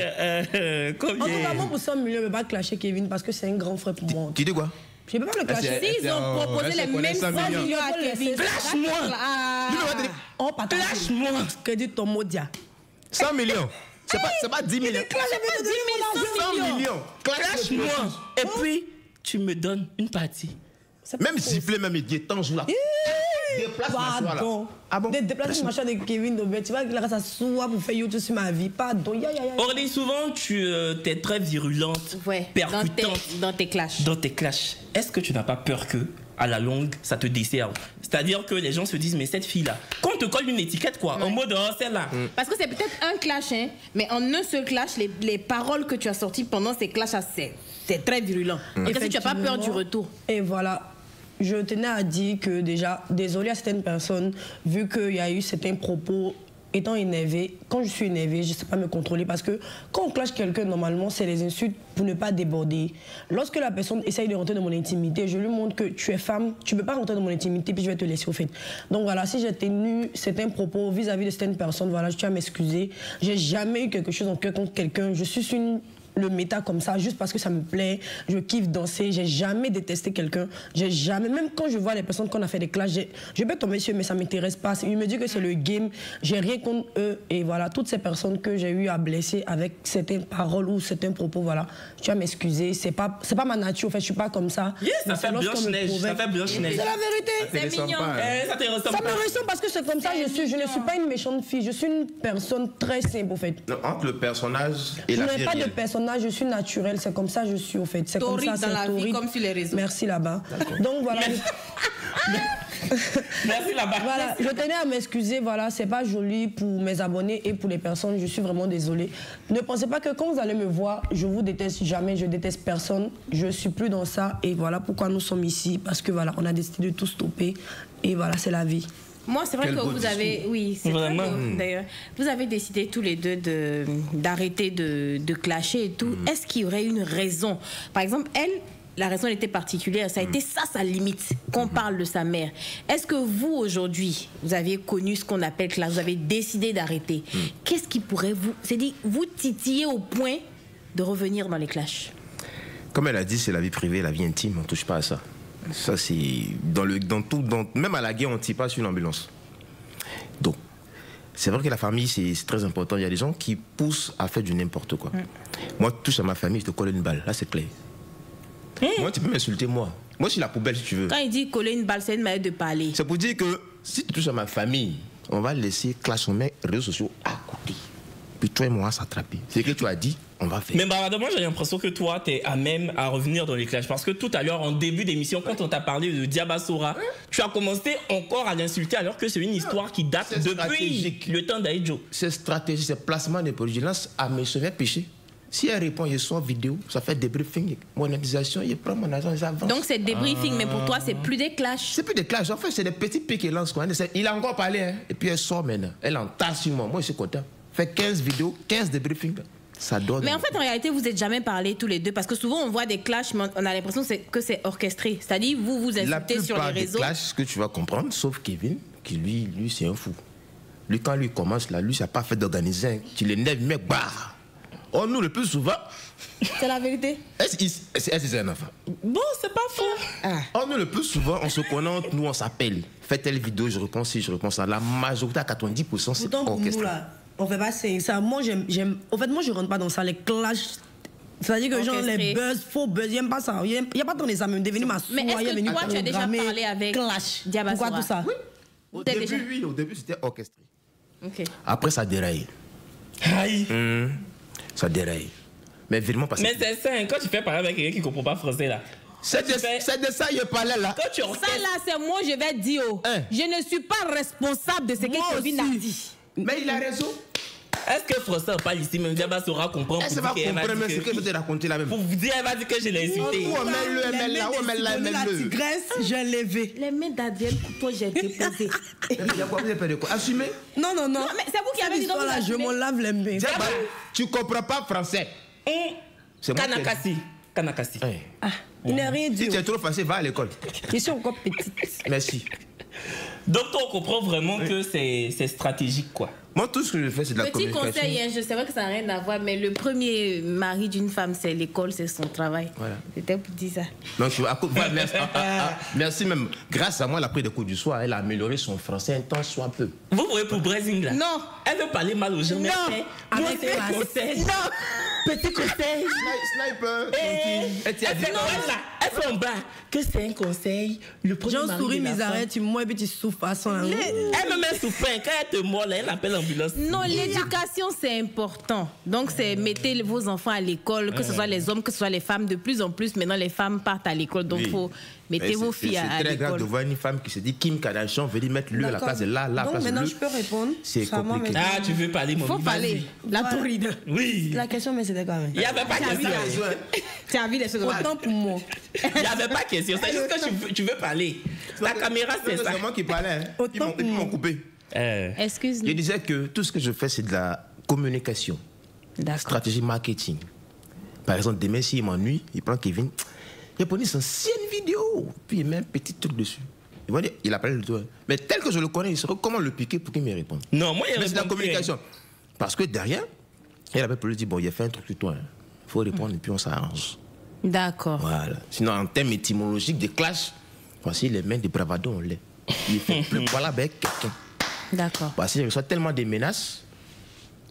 Combien? En tout cas, moi, pour 100 millions, je ne vais pas clasher Kevin parce que c'est un grand frère pour moi. Tu dis quoi? Je ne peux pas le clasher. Si ils ont proposé les mêmes 100 millions à Kevin. Clash-moi! Clash-moi! Que dit ton mot dia? 100 millions. C'est pas 10 millions. 100 millions. Clash-moi. Et puis, tu me donnes une partie. Même siffler, même il dit, tant joue là. Déplace ma soie là. Ah bon? Déplace ma soie de Kevin Dobet. Tu vois qu'il a sa soie pour faire YouTube sur ma vie. Pardon. Aurélie, souvent, tu es très virulente, percutante. Dans tes clashs. Dans tes clashs. Est-ce que tu n'as pas peur que, à la longue, ça te desserve? C'est-à-dire que les gens se disent, mais cette fille-là, qu'on te colle une étiquette, quoi, en mode, oh, celle-là. Parce que c'est peut-être un clash, hein, mais en un seul clash, les paroles que tu as sorties pendant ces clashs, c'est très virulent. Et si tu n'as pas peur du retour. Et voilà. Je tenais à dire que déjà, désolé à certaines personnes, vu qu'il y a eu certains propos étant énervée, quand je suis énervée, je ne sais pas me contrôler parce que quand on clash quelqu'un, normalement, c'est les insultes pour ne pas déborder. Lorsque la personne essaye de rentrer dans mon intimité, je lui montre que tu es femme, tu ne peux pas rentrer dans mon intimité puis je vais te laisser au fait. Donc voilà, si j'ai tenu certains propos vis-à-vis de certaines personnes, voilà, je tiens à m'excuser. J'ai jamais eu quelque chose en cœur contre quelqu'un. Je suis le méta comme ça, juste parce que ça me plaît, je kiffe danser, j'ai jamais détesté quelqu'un, j'ai jamais, même quand je vois les personnes qu'on a fait des clashs, je peux tomber sur eux, mais ça m'intéresse pas, ils me disent que c'est le game, j'ai rien contre eux, et voilà, toutes ces personnes que j'ai eu à blesser avec certaines paroles ou certains propos, voilà, je tiens à m'excuser, c'est pas ma nature, en fait, je suis pas comme ça. Yes, ça fait Blanche-Neige, ça fait Blanche-Neige. C'est la vérité. C'est mignon. Ça te ressemble Ça me ressemble parce que c'est comme ça, je ne suis pas une méchante fille, je suis une personne très simple, en fait. Non, entre le personnage et la vie. Je n'ai pas de personnage, je suis naturelle, c'est comme ça je suis au fait. C'est comme ça, dans la vie comme sur les réseaux. Merci là-bas. Donc voilà. Merci là-bas. Voilà, je tenais à m'excuser, voilà, c'est pas joli pour mes abonnés et pour les personnes, je suis vraiment désolée. Ne pensez pas que quand vous allez me voir, je vous déteste jamais, je déteste personne, je suis plus dans ça et voilà pourquoi nous sommes ici, parce que voilà, on a décidé de tout stopper et voilà, c'est la vie. Moi, c'est vrai que vous avez, oui, c'est vraiment d'ailleurs, vous avez décidé tous les deux d'arrêter de clasher et tout. Est-ce qu'il y aurait une raison? Par exemple, elle, la raison était particulière, ça a été sa limite, qu'on parle de sa mère. Est-ce que vous, aujourd'hui, vous aviez connu ce qu'on appelle clash, vous avez décidé d'arrêter? Qu'est-ce qui pourrait vous titiller au point de revenir dans les clashs? Comme elle a dit, c'est la vie privée, la vie intime, on ne touche pas à ça. Ça, c'est même à la guerre, on ne tire pas sur une ambulance. Donc, c'est vrai que la famille, c'est très important. Il y a des gens qui poussent à faire du n'importe quoi. Moi, tu touches à ma famille, je te colle une balle. Là, c'est clair. Moi, tu peux m'insulter, moi. Moi, je suis la poubelle, si tu veux. Quand il dit coller une balle, c'est une manière de parler. C'est pour dire que si tu touches à ma famille, on va laisser clash sur mes réseaux sociaux à côté. Puis toi et moi, on va s'attraper. C'est ce que tu as dit. On va faire. Mais moi j'ai l'impression que toi tu es à même à revenir dans les clashs parce que tout à l'heure en début d'émission quand on t'a parlé de Diabassora, tu as commencé encore à l'insulter alors que c'est une histoire qui date depuis le temps d'Aïdjo. C'est stratégie, c'est placement des produits. Je lance à mes cheveux péchés. Si elle répond, il sort vidéo, ça fait débriefing, monétisation, il prend mon argent, j'avance. Donc c'est débriefing, mais pour toi c'est plus des clashs. C'est plus des clashs, en fait c'est des petits pics qu'elle lance. Il a encore parlé, hein, et puis elle sort maintenant. Elle entasse sur moi, moi je suis content. Fait 15 vidéos, 15 débriefings. Ça donne. Mais en fait, en réalité, vous n'êtes jamais parlé tous les deux parce que souvent on voit des clashs, mais on a l'impression que c'est orchestré. C'est-à-dire, vous insultez sur les réseaux. La plupart des clashs que tu vas comprendre, sauf Kevin, qui lui c'est un fou. Lui, quand lui commence là, lui, ça n'a pas fait d'organiser. Tu l'énerves, mec, bah. Oh, nous, le plus souvent. C'est la vérité. C'est un enfant. Bon, c'est pas faux. Oh, nous, le plus souvent, on se connaît, nous, on s'appelle. Fais telle vidéo, je réponds ci, je réponds ça. La majorité, à 90%, c'est orchestré. On fait pas ça. Moi, j'aime. En fait, moi, je rentre pas dans ça. Les clashs. C'est-à-dire que genre les buzz, faux buzz, j'aime pas ça. Il n'y a pas tant les amis devenir ma soie. Mais est-ce que toi, tu as déjà parlé avec clash? Diabassora? Pourquoi tout ça? Oui. Au début, c'était orchestré. Après, ça déraille. Aïe. Ça déraille. Mais vraiment parce que. Mais c'est ça, quand tu fais parler avec quelqu'un qui ne comprend pas français là. C'est de ça que je parlais là. Ça là, c'est moi, je vais dire. Je ne suis pas responsable de ce que Kevin a dit. Mais il a raison. Est-ce que François parle ici, même Diabassora comprend pour elle va comprendre même ce que je t'ai raconté là même. Pour vous dire, elle va dire que je l'ai insulté. La tigresse, j'ai levé. Les mains d'Adrienne Couteau, j'ai déposé. Vous avez quoi? Assumez? Non. Mais c'est vous qui avez dit donc là, je m'en lave les mains. Tu comprends pas français. Kanakasi. Il n'est rien dit. Si tu es trop facile, va à l'école. Je suis encore petite. Merci. Donc, on comprend vraiment que c'est stratégique, quoi. Moi, tout ce que je fais, c'est de la communication. Petit conseil, je sais pas que ça n'a rien à voir, mais le premier mari d'une femme, c'est l'école, c'est son travail. Voilà. C'était pour dire ça. Donc, merci même. Grâce à moi, elle a pris des cours du soir. Elle a amélioré son français un temps soit peu. Vous voyez pour Brésil, là? Non. Elle veut parler mal aux gens. Non. Avec un conseil. Non. Petit conseil. Sniper. Elle fait en bas que c'est un conseil. Le premier J'en mari souris, de la mais femme. arrête, moi, et puis tu souffres à son. Elle me met sous pain. Quand elle te mord, là, elle appelle l'ambulance. Non, l'éducation, c'est important. Donc, c'est mettez vos enfants à l'école, que ce soit les hommes, que ce soit les femmes. De plus en plus, maintenant, les femmes partent à l'école. Donc, il faut mettre vos filles à l'école. C'est très grave de voir une femme qui se dit Kim Kardashian veut dire mettre lui à la place de là, donc, place de maintenant, je peux répondre. C'est compliqué. Ah, tu veux parler, mon Il faut parler. La touride. Oui. La question, mais c'était quand même. Il n'y avait pas question. Tu as vu les choses. Autant pour moi. Il n'y avait pas question. C'est juste que tu veux parler. Ta caméra, c'est ça. C'est moi qui parlais. Autant Ils m'ont coupé. Excuse-moi. Je disais que tout ce que je fais, c'est de la communication, stratégie marketing. Par exemple, demain, s'il m'ennuie, il prend Kevin, il prend une ancienne vidéo, puis il met un petit truc dessus. Il va dire, il appelle le tour. Mais tel que je le connais, il saurait comment le piquer pour qu'il me réponde. Non, moi, il c'est la communication. Parce que derrière, il avait pour lui dire, bon, il a fait un truc sur toi. Il faut répondre et puis on s'arrange. D'accord. Voilà. Sinon, en termes étymologiques de clash, voici les mains de bravado, on l'est. Il fait plus voilà avec quelqu'un. D'accord. Parce qu'il reçoit tellement de menaces.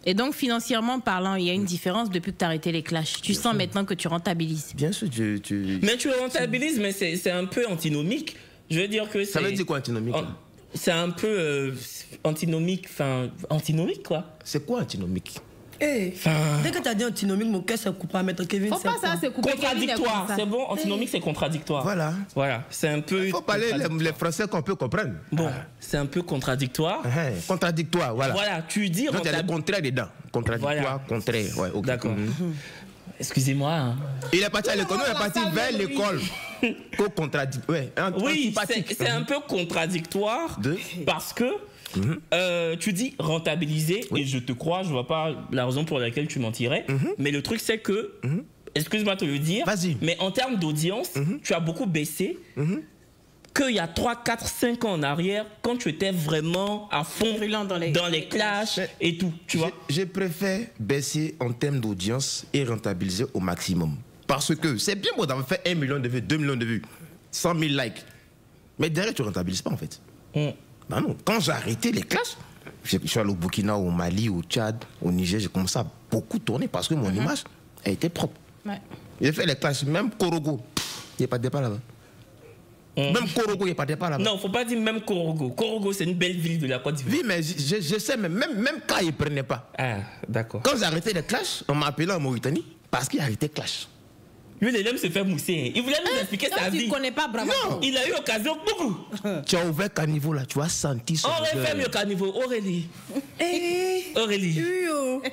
Et donc, financièrement parlant, il y a une différence depuis que tu as arrêté les clashs. Tu sens maintenant que tu rentabilises. Bien sûr, Mais tu rentabilises, mais c'est un peu antinomique. Je veux dire que c'est... Ça veut dire quoi, antinomique? C'est un peu antinomique, enfin... Antinomique, quoi. C'est quoi, antinomique? Dès que tu as dit antinomique, mon cœur se coupe à mettre Kevin. Faut pas ça, c'est coupé. Contradictoire, c'est bon. Antinomique, c'est contradictoire. Voilà, c'est un peu... Il faut parler les Français qu'on peut comprendre. Bon, c'est un peu contradictoire. Contradictoire, voilà. Voilà, tu dis... Donc, il y a le contraire dedans. Contradictoire, contraire. Ouais, okay. D'accord. Excusez-moi. Hein. Il est parti à l'école, il est parti vers l'école. Oui, c'est un peu contradictoire parce que tu dis rentabiliser et je te crois, je vois pas la raison pour laquelle tu mentirais. Mais le truc c'est que, excuse-moi de te le dire, mais en termes d'audience, tu as beaucoup baissé qu'il y a 3, 4, 5 ans en arrière, quand tu étais vraiment à fond dans les clashs et tout, tu vois. Je préfère baisser en termes d'audience et rentabiliser au maximum. Parce que c'est bien beau d'avoir fait 1 million de vues, 2 millions de vues, 100 000 likes. Mais derrière, tu ne rentabilises pas en fait. Ben non. Quand j'ai arrêté les clashs, je suis allé au Burkina, au Mali, au Tchad, au Niger, j'ai commencé à beaucoup tourner parce que mon image a été propre. J'ai fait les clashs, même Korogo, il n'y a pas de départ là-bas. Même Korogo, il n'y a pas de départ là-bas. Non, il ne faut pas dire même Korogo. Korogo, c'est une belle ville de la Côte d'Ivoire. Oui, mais je sais, même quand il ne prenait pas. Ah, d'accord. Quand j'ai arrêté les clashs, on m'a appelé en Mauritanie parce qu'il a arrêté clash. Lui, il aime se faire mousser. Il voulait nous expliquer sa vie. Tu ne connais pas Bravado. Non, il a eu l'occasion beaucoup. Tu as ouvert Caniveau là, tu as senti son On aurait fait mieux Caniveau. Aurélie. Aurélie.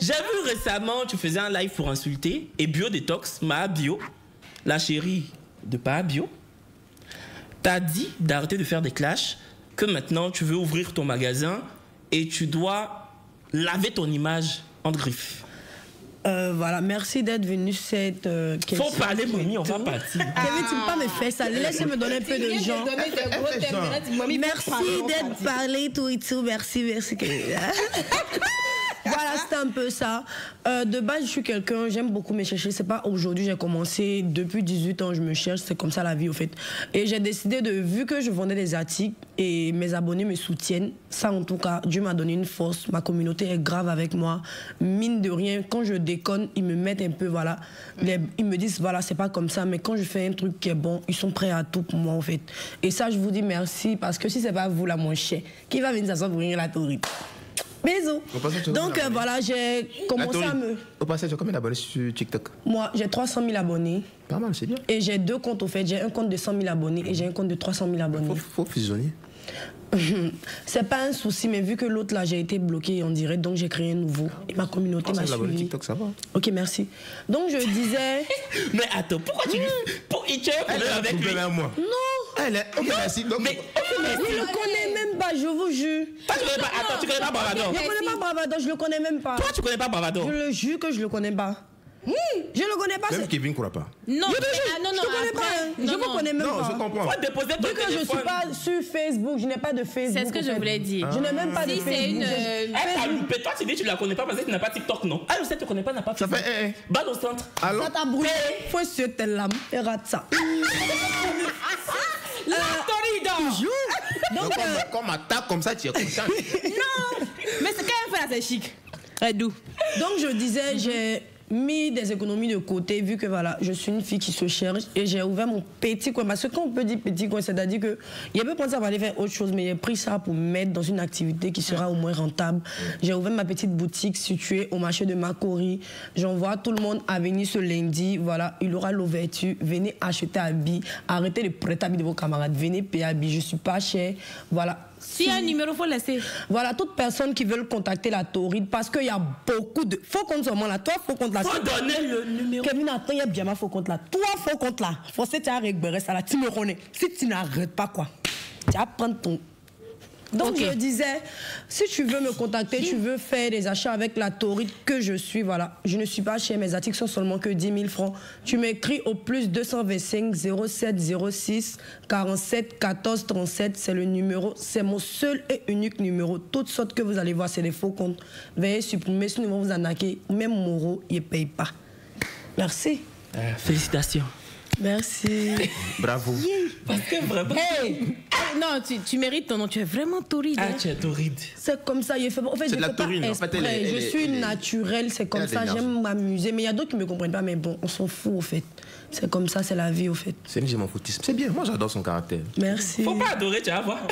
J'ai vu récemment, tu faisais un live pour insulter et Bio Détox, ma bio, la chérie de pas bio, t'as dit d'arrêter de faire des clashs, que maintenant tu veux ouvrir ton magasin et tu dois laver ton image en griffes. Voilà, merci d'être venu cette question. Faut parler, Moni, on va partir. Kevin, tu ne peux pas me faire ça. Laissez me donner un peu de gens. Merci d'être parlé, tout et tout. Merci. Voilà, c'était un peu ça. De base, je suis quelqu'un, j'aime beaucoup me chercher. C'est pas aujourd'hui, j'ai commencé. Depuis 18 ans, je me cherche. C'est comme ça la vie, au fait. Et j'ai décidé vu que je vendais des articles et mes abonnés me soutiennent, ça en tout cas, Dieu m'a donné une force. Ma communauté est grave avec moi. Mine de rien, quand je déconne, ils me mettent un peu, voilà. Ils me disent, voilà, c'est pas comme ça. Mais quand je fais un truc qui est bon, ils sont prêts à tout pour moi, en fait. Et ça, je vous dis merci. Parce que si c'est pas vous, là, mon chien, qui va venir s'asseoir pour venir la touriste? Bisous. Donc voilà, j'ai commencé à me... Au passage, tu as combien d'abonnés sur TikTok? Moi, j'ai 300 000 abonnés. Pas mal, c'est bien. Et j'ai 2 comptes au fait. J'ai un compte de 100 000 abonnés et j'ai un compte de 300 000 abonnés. Faut fusionner. C'est pas un souci, mais vu que l'autre là, j'ai été bloqué en direct, donc j'ai créé un nouveau. Et ma communauté m'a suivi. TikTok, ça va. Ok, merci. Donc je disais... Mais attends, pourquoi tu lui... Tu as un problème avec lui? Non. Elle est... Ok, merci. Mais je le connais même pas, je vous jure. Toi, tu connais pas... Attends, tu connais pas Bravado? Je connais pas Bravado, je le connais même pas. Toi, tu connais pas Bravado? Je le jure que je le connais pas. Je le connais pas. Même Kevin ne croit pas. Non, je connais pas. Je vous connais même pas. Non, je comprends. Faut déposer ton téléphone. Vu que je suis pas sur Facebook, je n'ai pas de Facebook. C'est ce que je voulais dire. Je n'ai même pas de Si c'est Facebook. une... Toi, tu dis que tu la connais pas parce que tu n'as pas TikTok, non? Ah, je sais, tu ne connais pas, n'a pas Ça Facebook. fait Balle au centre. Alors? Ça t'a brûlé. Faut sur tes lames et rate ça. Toujours. Donc, quand on m'attaque comme ça, tu es content. Non. Mais c'est quand même fait là, c'est chic. Doux. Donc je disais, j'ai mis des économies de côté vu que voilà, je suis une fille qui se cherche et j'ai ouvert mon petit coin. Parce que quand on peut dire petit coin, c'est-à-dire que il y avait pensé à aller faire autre chose, mais j'ai pris ça pour mettre dans une activité qui sera au moins rentable. J'ai ouvert ma petite boutique située au marché de Makori. J'envoie tout le monde à venir ce lundi. Voilà, il aura l'ouverture. Venez acheter habits. Arrêtez de prêter habits de vos camarades. Venez payer habits. Je suis pas cher. Voilà. S'il y a un numéro, il faut laisser. Voilà, toute personne qui veut contacter la tauride, parce qu'il y a beaucoup de... Faut compte sur moi là. Toi, faut compte là. Faut donner le numéro. Kevin, attends, il y a bien ma faut compte là. Toi, faut compte là. Faut que tu arrêtes ça là. Tu me connais. Si tu n'arrêtes pas quoi, tu vas prendre ton... Donc je disais, si tu veux me contacter, tu veux faire des achats avec la tauride que je suis, voilà. Je ne suis pas chez mes articles, sont seulement que 10 000 francs. Tu m'écris au plus 225 07 06 47 14 37. C'est le numéro, c'est mon seul et unique numéro. Toutes sortes que vous allez voir, c'est des faux comptes. Veuillez supprimer ce numéro, vous en arnaquez. Même Moreau, il ne paye pas. Merci. Félicitations. Merci. Bravo. Parce que vraiment... Hey. Non, tu mérites ton nom. Tu es vraiment tauride. Ah, tu es tauride. C'est comme ça. En fait, je ne fais pas exprès. Je suis naturelle. C'est comme ça. J'aime m'amuser. Mais il y a d'autres qui ne me comprennent pas. Mais bon, on s'en fout, au fait. C'est comme ça, c'est la vie, au fait. C'est une m'en foutisme. C'est bien. Moi, j'adore son caractère. Merci. Faut pas adorer, tu vas voir.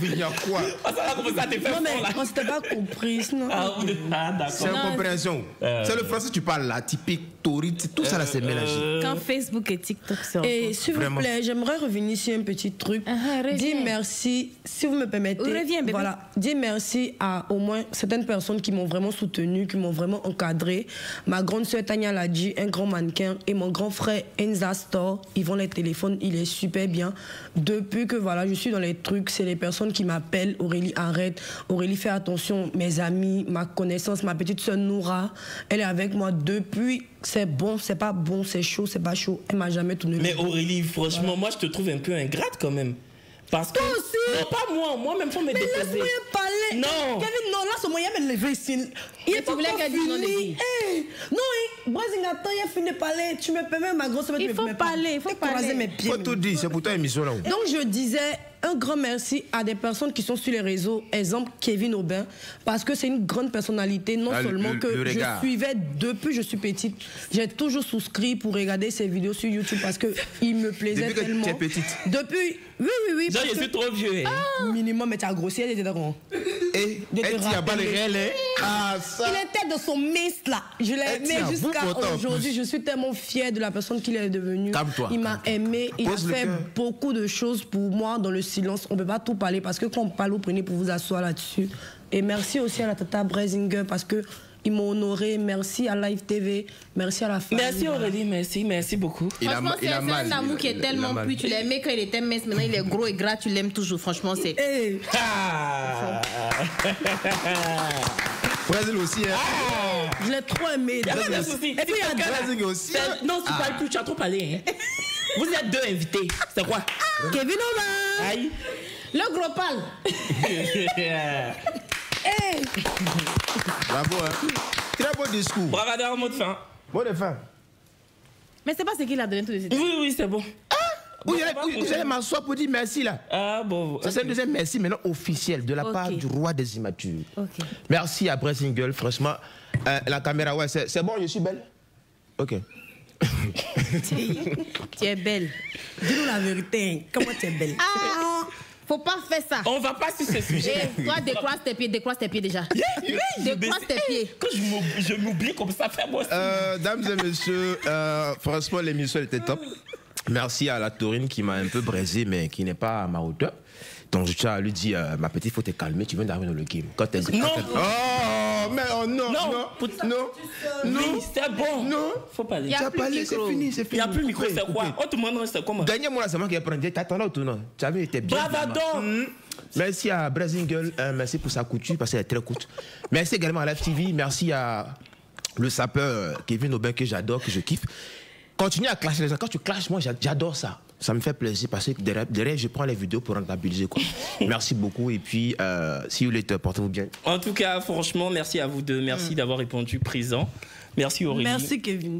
Il y a quoi? Non, mais on s'était pas compris. D'accord. C'est une compréhension. C'est le français que tu parles là, typique, tauride, tout ça là, c'est mélangé. Quand Facebook et TikTok sont... Et s'il vous plaît, j'aimerais revenir sur un petit truc. Dis merci, si vous me permettez. Reviens, bébé. Voilà, dis merci à au moins certaines personnes qui m'ont vraiment soutenu, qui m'ont vraiment encadré. Ma grande sœur Tania Ladji, un grand mannequin, et mon grand frère Enza Store. Ils vont les téléphones, il est super bien. Depuis que voilà, je suis dans les trucs, c'est les personnes qui m'appellent. Aurélie, arrête. Aurélie, fais attention. Mes amis, ma connaissance, ma petite sœur Noura, elle est avec moi depuis. C'est bon, c'est pas bon, c'est chaud, c'est pas chaud. Elle m'a jamais tourné. Mais Aurélie, franchement, moi je te trouve un peu ingrate quand même. Parce que... Toi aussi. Non, pas moi. Moi-même, faut me déposer. Mais laisse-moi parler. Non. Kevin, non, là, ce moyen, il me lever ici. Il est tu voulais qu'elle dise non, fini. Non, Brazingato, il a fini de parler. Tu me permets, ma grosse... Il faut parler, il faut parler. Mes pieds. Faut tout dire, c'est pour toi émission là. Donc, je disais un grand merci à des personnes qui sont sur les réseaux. Exemple, Kevin Aubin. Parce que c'est une grande personnalité. Non seulement que je suivais depuis que je suis petite. J'ai toujours souscrit pour regarder ses vidéos sur YouTube parce qu'il me plaisait tellement. Depuis que tu es petite. Depuis... Oui. Genre, je suis trop vieux. Minimum, mais tu as grossi, elle était d'accord. Et tu n'as pas le réel, hein? Il était de son mist là. Je l'ai aimé jusqu'à aujourd'hui. Je suis tellement fière de la personne qu'il est devenu. Il m'a aimé. Il a fait beaucoup de choses pour moi dans le silence. On ne peut pas tout parler parce que quand on parle, vous prenez pour vous asseoir là-dessus. Et merci aussi à la Tata Brazinger parce que ils m'ont honoré. Merci à Live TV. Merci à la famille. Merci Aurélie, merci beaucoup. Franchement, c'est un amour qui est tellement plus. Tu l'aimais quand il était mince, maintenant il est gros et gras, tu l'aimes toujours. Franchement, c'est... Brésil aussi, hein? Je l'ai trop aimé. Et puis il y a Brésil aussi. Non, tu parles plus, tu as trop parlé. Hein? Vous êtes deux invités. C'est quoi? Kevin Aubin. Aïe. Le gros pâle. Bravo, hein? Très beau discours. Bravador, mot de fin. Mot de fin. Mais c'est pas ce qu'il a donné tout de suite. Oui, c'est bon. Vous allez m'asseoir pour dire merci là. Ah bon. Ça, c'est un deuxième merci maintenant officiel de la part du roi des immatures. Okay. Merci à Brazingueule, franchement. La caméra, ouais, c'est bon, je suis belle? Ok. Tu es belle. Dis-nous la vérité. Comment tu es belle? Faut pas faire ça. On va pas sur ce sujet. Toi, décroise tes pieds déjà. Décroise tes pieds. Quand je m'oublie comme ça, fais-moi ça. Dames et messieurs, franchement, l'émission était top. Merci à la Taurine qui m'a un peu braisé, mais qui n'est pas à ma hauteur. Donc je tiens à lui dire, ma petite, il faut te calmer, tu viens d'arriver dans le game. Quand elle dit, non. Oh, mais oh non, non. Oui, c'est bon. Non. Faut pas aller. Tu as parlé, c'est fini, c'est fini. Il n'y a plus de micro, c'est quoi? On te demande, c'est comment? Dernier mois, c'est moi qui ai pris. T'attendais au tournant. Tu avais été bien. Bravador. Merci à Brazingueule, merci pour sa couture, parce qu'elle est très courte. Merci également à Live TV, merci à le sapeur Kevin Aubin que j'adore, que je kiffe. Continue à clasher les gens. Quand tu clashes, moi, j'adore ça. Ça me fait plaisir parce que derrière, je prends les vidéos pour rentabiliser, quoi. Merci beaucoup et puis, see you later, portez-vous bien. En tout cas, franchement, merci à vous deux. Merci d'avoir répondu présent. Merci Aurélie. Merci Kevin.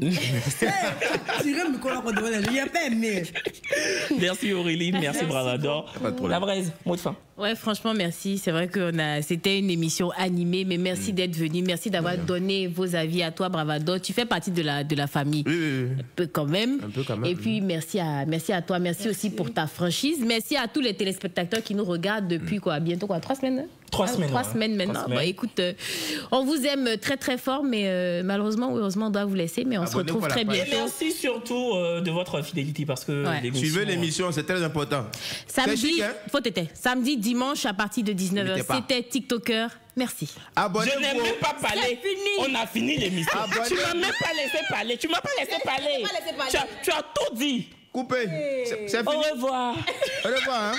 Merci Aurélie, merci Bravador. La braise, mot de fin. Ouais, franchement, merci. C'est vrai que c'était une émission animée, mais merci d'être venu. Merci d'avoir donné vos avis à toi, Bravador. Tu fais partie de la famille. Oui. Un peu quand même. Et puis, merci à toi. Merci aussi pour ta franchise. Merci à tous les téléspectateurs qui nous regardent depuis bientôt 3 semaines. 3 semaines maintenant. Bon, écoute, on vous aime très très fort, mais malheureusement ou heureusement, on doit vous laisser. Mais on se retrouve très bientôt. Et merci surtout de votre fidélité parce que suivez l'émission, c'est très important. Samedi, samedi, dimanche à partir de 19h. C'était TikToker. Merci. Je n'ai même pas parlé. On a fini l'émission. Tu m'as même pas laissé parler. Tu as tout dit. Coupé. C'est fini. Au revoir. Au revoir. Hein?